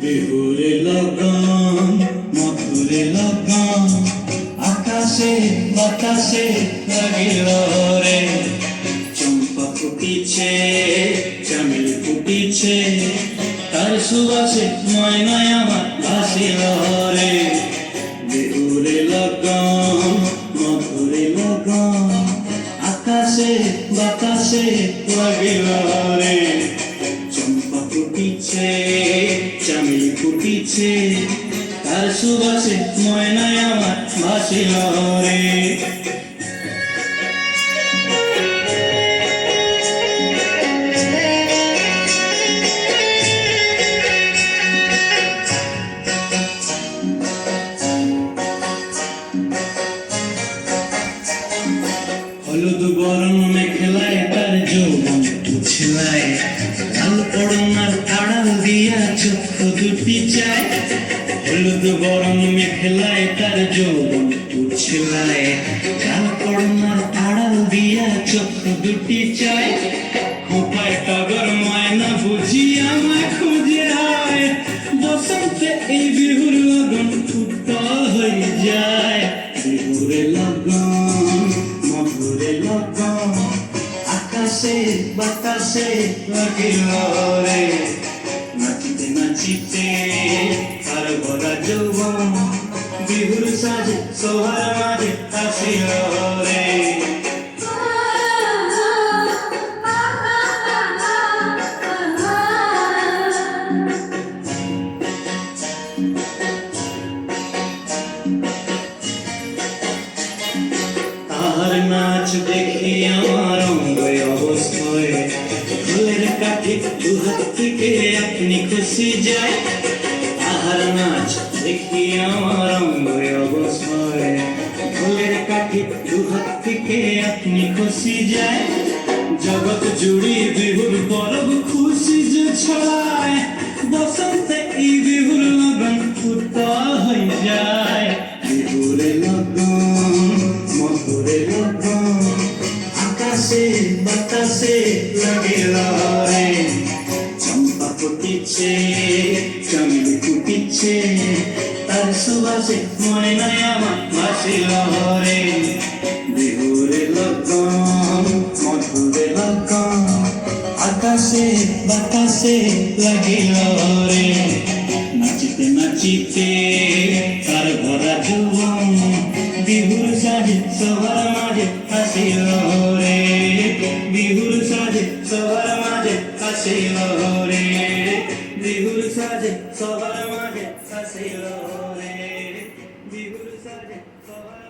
বিহুরে লগন মধুরে লগন আকাশে বাতাসে লাগিল রে চম্পা ফুটিছে চামেল ফুটিছে তার সুবাসে ময়নায় আমার ভাসিল রে বিহুরে লগন মধুরে লগন আকাশে বাতাসে লাগিল রে চম্পা ফুটিছে চামেল ফুটিছে তার সুবাসে ময়নায় আমার ভাসিল রে হলুদ বরণ মেখলায় তার যৌবন উছলায় লাল ওড়নার আড়াল দিয়া চক্ষু দুটি চায় হলুদ বরণ মেখলায় তার যৌবন উছলায় লাল ওড়নার আড়াল দিয়া চক্ষু দুটি চায় খোঁপায় টগর ময়না বুঝি আমায় খুঁজে আয় বসন্তে এই বিহুর লগন উত্তাল হয়ে যায় বিহুরে লগন মধুরে লগন আকাশে বাতাসে লাগিল রে নাচিতে নাচিতে আর ভরা যৌবন বিহুর সাজে সোহার মাঝে আসিল রে তাহার নাচ দেখি আমার অঙ্গ অবস্থায় ফুলের কাঠি দুহাত থেকে আপনি খুশি যায় তাহার নাচ দেখি আমার অঙ্গ অবস্থায় ফুলের কাঠি দুহাত থেকে আপনি খুশি যায় জগৎ জুড়ি বিহুর পরব খুশি যে ছড়ায় বসন্তে এই বিহুর লগন উত্তাল হয়ে যায় বিহুরে লগন মধুরে লগন আকাশে বাতাসে লাগিল রে চম্পা ফুটিছে চামেল ফুটিছে তার সুবাসে ময়নায় আমার ভাসিল রে বিহুরে লগন মধুরে লগন আকাশে বাতাসে লাগিল রে নাচিতে নাচিতে তার ভরা যৌবন বিহুর সাজে সবার মাঝে আসিল রে বিহুর সাজে সবার মাঝে আসিল রে বিহুর সাজে সবার মাঝে আসিল রে বিহুর সাজে সবার